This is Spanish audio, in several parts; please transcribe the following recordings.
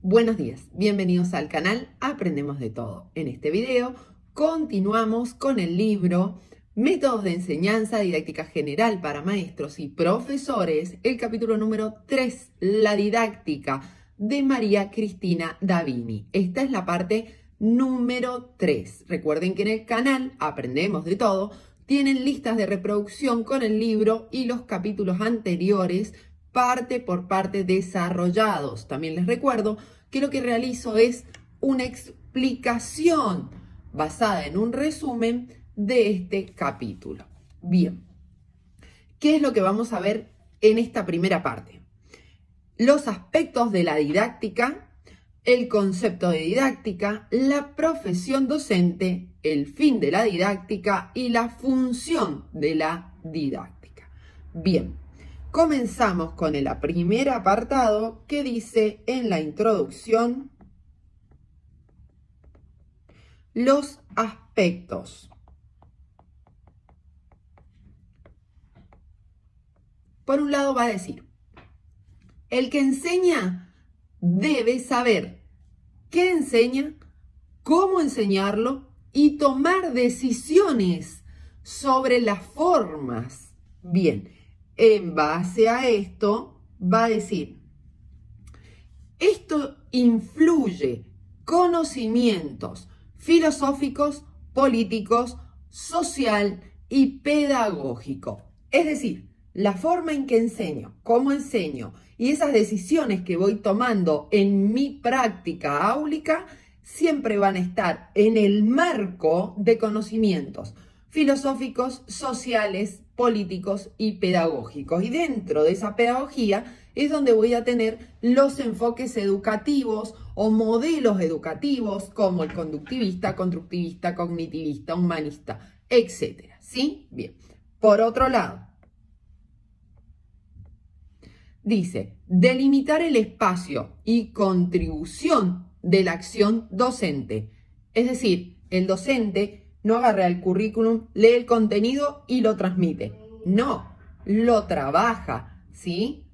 Buenos días, bienvenidos al canal Aprendemos de Todo. En este video continuamos con el libro Métodos de Enseñanza Didáctica General para Maestros y Profesores, el capítulo número 3, la didáctica de María Cristina Davini. Esta es la parte número 3. Recuerden que en el canal Aprendemos de Todo tienen listas de reproducción con el libro y los capítulos anteriores parte por parte desarrollados. También les recuerdo que lo que realizo es una explicación basada en un resumen de este capítulo. Bien, ¿qué es lo que vamos a ver en esta primera parte? Los aspectos de la didáctica, el concepto de didáctica, la profesión docente, el fin de la didáctica y la función de la didáctica. Bien. Comenzamos con el primer apartado que dice en la introducción los aspectos. Por un lado va a decir, el que enseña debe saber qué enseña, cómo enseñarlo y tomar decisiones sobre las formas. Bien. En base a esto, va a decir, esto influye conocimientos filosóficos, políticos, social y pedagógico. Es decir, la forma en que enseño, cómo enseño y esas decisiones que voy tomando en mi práctica áulica siempre van a estar en el marco de conocimientos filosóficos, sociales, políticos y pedagógicos. Y dentro de esa pedagogía es donde voy a tener los enfoques educativos o modelos educativos como el conductivista, constructivista, cognitivista, humanista, etc. ¿Sí? Bien. Por otro lado, dice, delimitar el espacio y contribución de la acción docente. Es decir, el docente no agarra el currículum, lee el contenido y lo transmite. No, lo trabaja, ¿sí?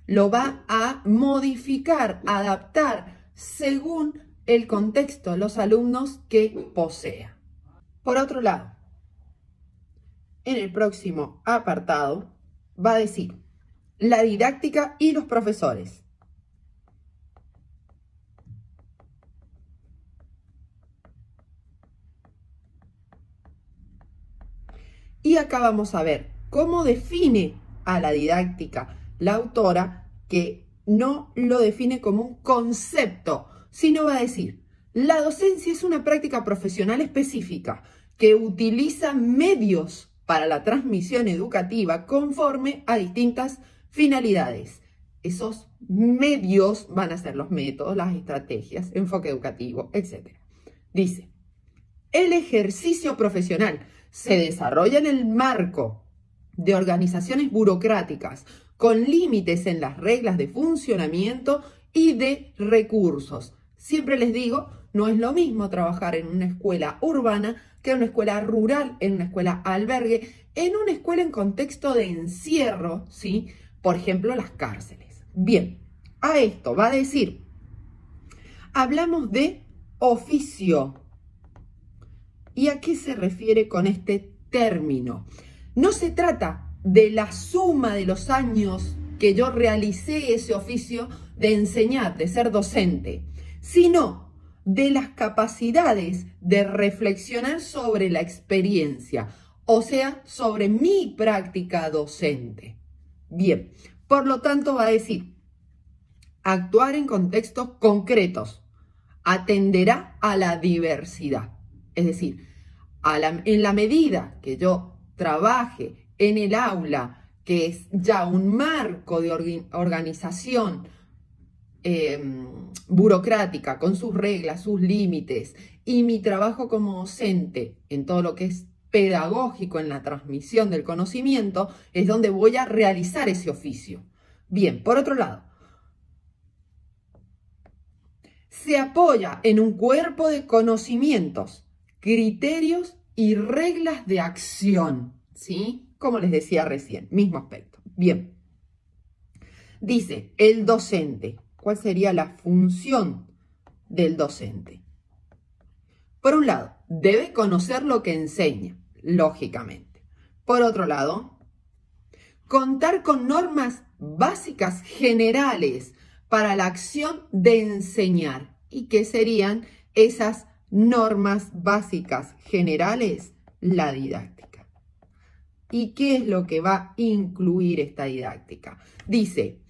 Lo va a modificar, adaptar según el contexto de los alumnos que posea. Por otro lado, en el próximo apartado va a decir la didáctica y los profesores. Y acá vamos a ver cómo define a la didáctica la autora, que no lo define como un concepto, sino va a decir, la docencia es una práctica profesional específica que utiliza medios para la transmisión educativa conforme a distintas finalidades. Esos medios van a ser los métodos, las estrategias, enfoque educativo, etc. Dice, el ejercicio profesional se desarrolla en el marco de organizaciones burocráticas con límites en las reglas de funcionamiento y de recursos. Siempre les digo, no es lo mismo trabajar en una escuela urbana que en una escuela rural, en una escuela albergue, en una escuela en contexto de encierro, ¿sí? Por ejemplo, las cárceles. Bien, a esto va a decir, hablamos de oficio. ¿Y a qué se refiere con este término? No se trata de la suma de los años que yo realicé ese oficio de enseñar, de ser docente, sino de las capacidades de reflexionar sobre la experiencia, o sea, sobre mi práctica docente. Bien, por lo tanto va a decir, actuar en contextos concretos, atenderá a la diversidad. Es decir, en la medida que yo trabaje en el aula, que es ya un marco de organización burocrática, con sus reglas, sus límites, y mi trabajo como docente en todo lo que es pedagógico, en la transmisión del conocimiento, es donde voy a realizar ese oficio. Bien, por otro lado, se apoya en un cuerpo de conocimientos, criterios y reglas de acción, ¿sí? Como les decía recién, mismo aspecto. Bien. Dice, el docente, ¿cuál sería la función del docente. Por un lado, debe conocer lo que enseña, lógicamente. Por otro lado, contar con normas básicas generales para la acción de enseñar. ¿Y qué serían esas normas básicas generales? La didáctica. ¿Y qué es lo que va a incluir esta didáctica? Dice,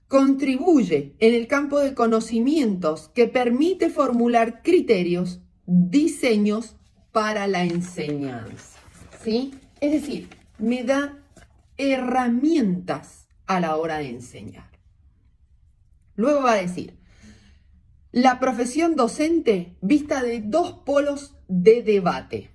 contribuye en el campo de conocimientos que permite formular criterios, diseños para la enseñanza. ¿Sí? Es decir, me da herramientas a la hora de enseñar. Luego va a decir, la profesión docente vista de dos polos de debate.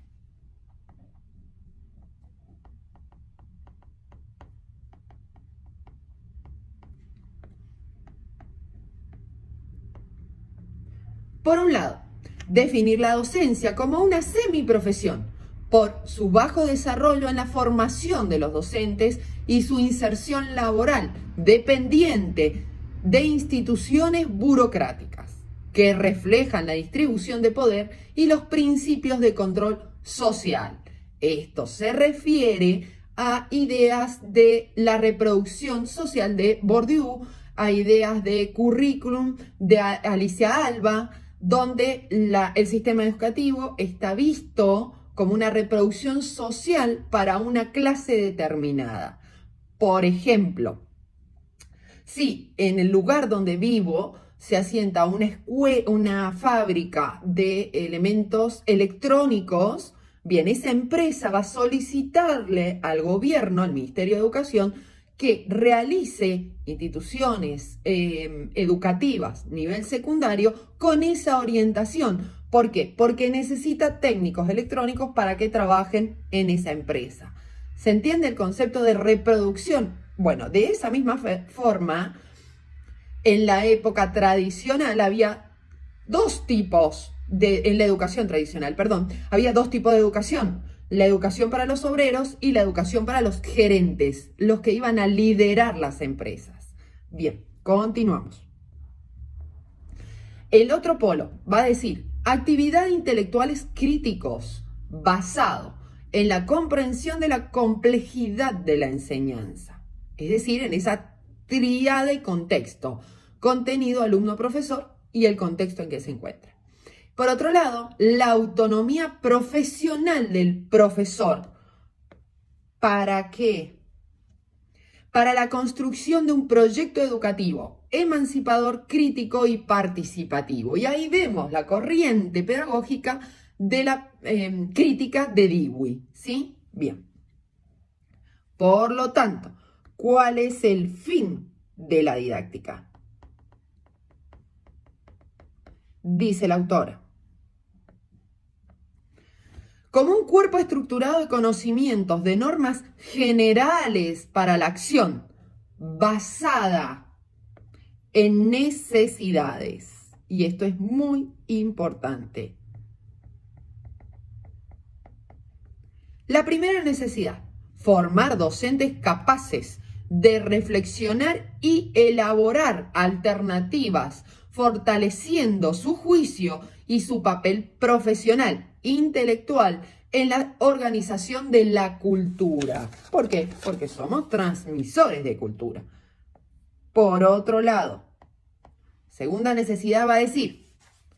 Por un lado, definir la docencia como una semiprofesión por su bajo desarrollo en la formación de los docentes y su inserción laboral dependiente de instituciones burocráticas que reflejan la distribución de poder y los principios de control social. Esto se refiere a ideas de la reproducción social de Bourdieu, a ideas de currículum de Alicia Alba, donde el sistema educativo está visto como una reproducción social para una clase determinada. Por ejemplo, si en el lugar donde vivo se asienta una fábrica de elementos electrónicos, bien, esa empresa va a solicitarle al gobierno, al Ministerio de Educación, que realice instituciones educativas nivel secundario con esa orientación. ¿Por qué? Porque necesita técnicos electrónicos para que trabajen en esa empresa. ¿Se entiende el concepto de reproducción? Bueno, de esa misma forma, en la época tradicional había dos tipos en la educación tradicional, perdón, había dos tipos de educación. La educación para los obreros y la educación para los gerentes, los que iban a liderar las empresas. Bien, continuamos. El otro polo va a decir actividad de intelectuales críticos basado en la comprensión de la complejidad de la enseñanza. Es decir, en esa tríada de contexto, contenido, alumno, profesor y el contexto en que se encuentra. Por otro lado, la autonomía profesional del profesor. ¿Para qué? Para la construcción de un proyecto educativo emancipador, crítico y participativo. Y ahí vemos la corriente pedagógica de la crítica de Dewey, ¿sí? Bien. Por lo tanto, ¿cuál es el fin de la didáctica? Dice la autora. Como un cuerpo estructurado de conocimientos, de normas generales para la acción, basada en necesidades. Y esto es muy importante. La primera necesidad, formar docentes capaces de reflexionar y elaborar alternativas, fortaleciendo su juicio y su papel profesional, intelectual, en la organización de la cultura. ¿Por qué? Porque somos transmisores de cultura. Por otro lado, segunda necesidad va a decir,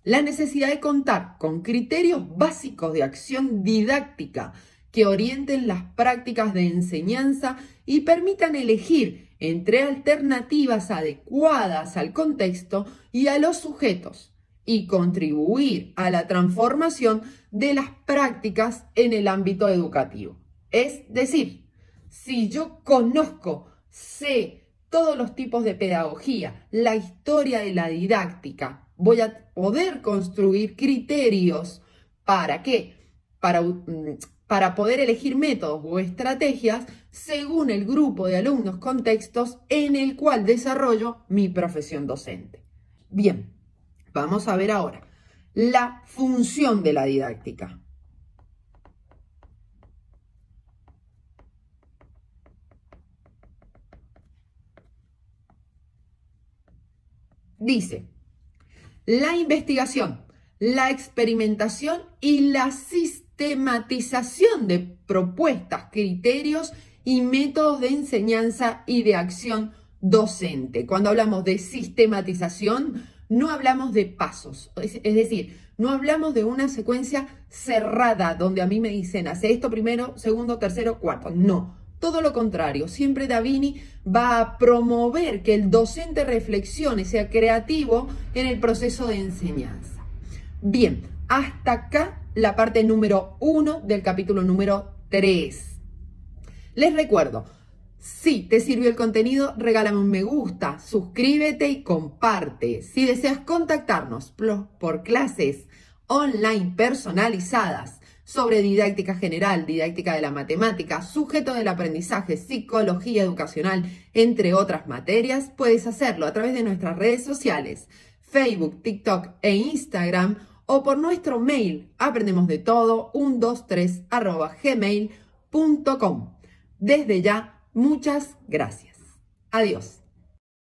la necesidad de contar con criterios básicos de acción didáctica que orienten las prácticas de enseñanza y permitan elegir entre alternativas adecuadas al contexto y a los sujetos y contribuir a la transformación de las prácticas en el ámbito educativo. Es decir, si yo conozco, sé todos los tipos de pedagogía, la historia de la didáctica, voy a poder construir criterios. ¿Para qué? Para poder elegir métodos o estrategias según el grupo de alumnos, contextos en el cual desarrollo mi profesión docente. Bien, vamos a ver ahora la función de la didáctica. Dice, la investigación, la experimentación y la sistematización de propuestas, criterios y métodos de enseñanza y de acción docente. Cuando hablamos de sistematización, no hablamos de pasos, es decir, no hablamos de una secuencia cerrada donde a mí me dicen, hace esto primero, segundo, tercero, cuarto. No, todo lo contrario. Siempre Davini va a promover que el docente reflexione, sea creativo en el proceso de enseñanza. Bien, hasta acá la parte número 1 del capítulo número 3. Les recuerdo, si te sirvió el contenido, regálame un me gusta, suscríbete y comparte. Si deseas contactarnos por clases online personalizadas sobre didáctica general, didáctica de la matemática, sujeto del aprendizaje, psicología educacional, entre otras materias, puedes hacerlo a través de nuestras redes sociales, Facebook, TikTok e Instagram, o por nuestro mail, aprendemosdetodo123@gmail.com. Desde ya, muchas gracias. Adiós.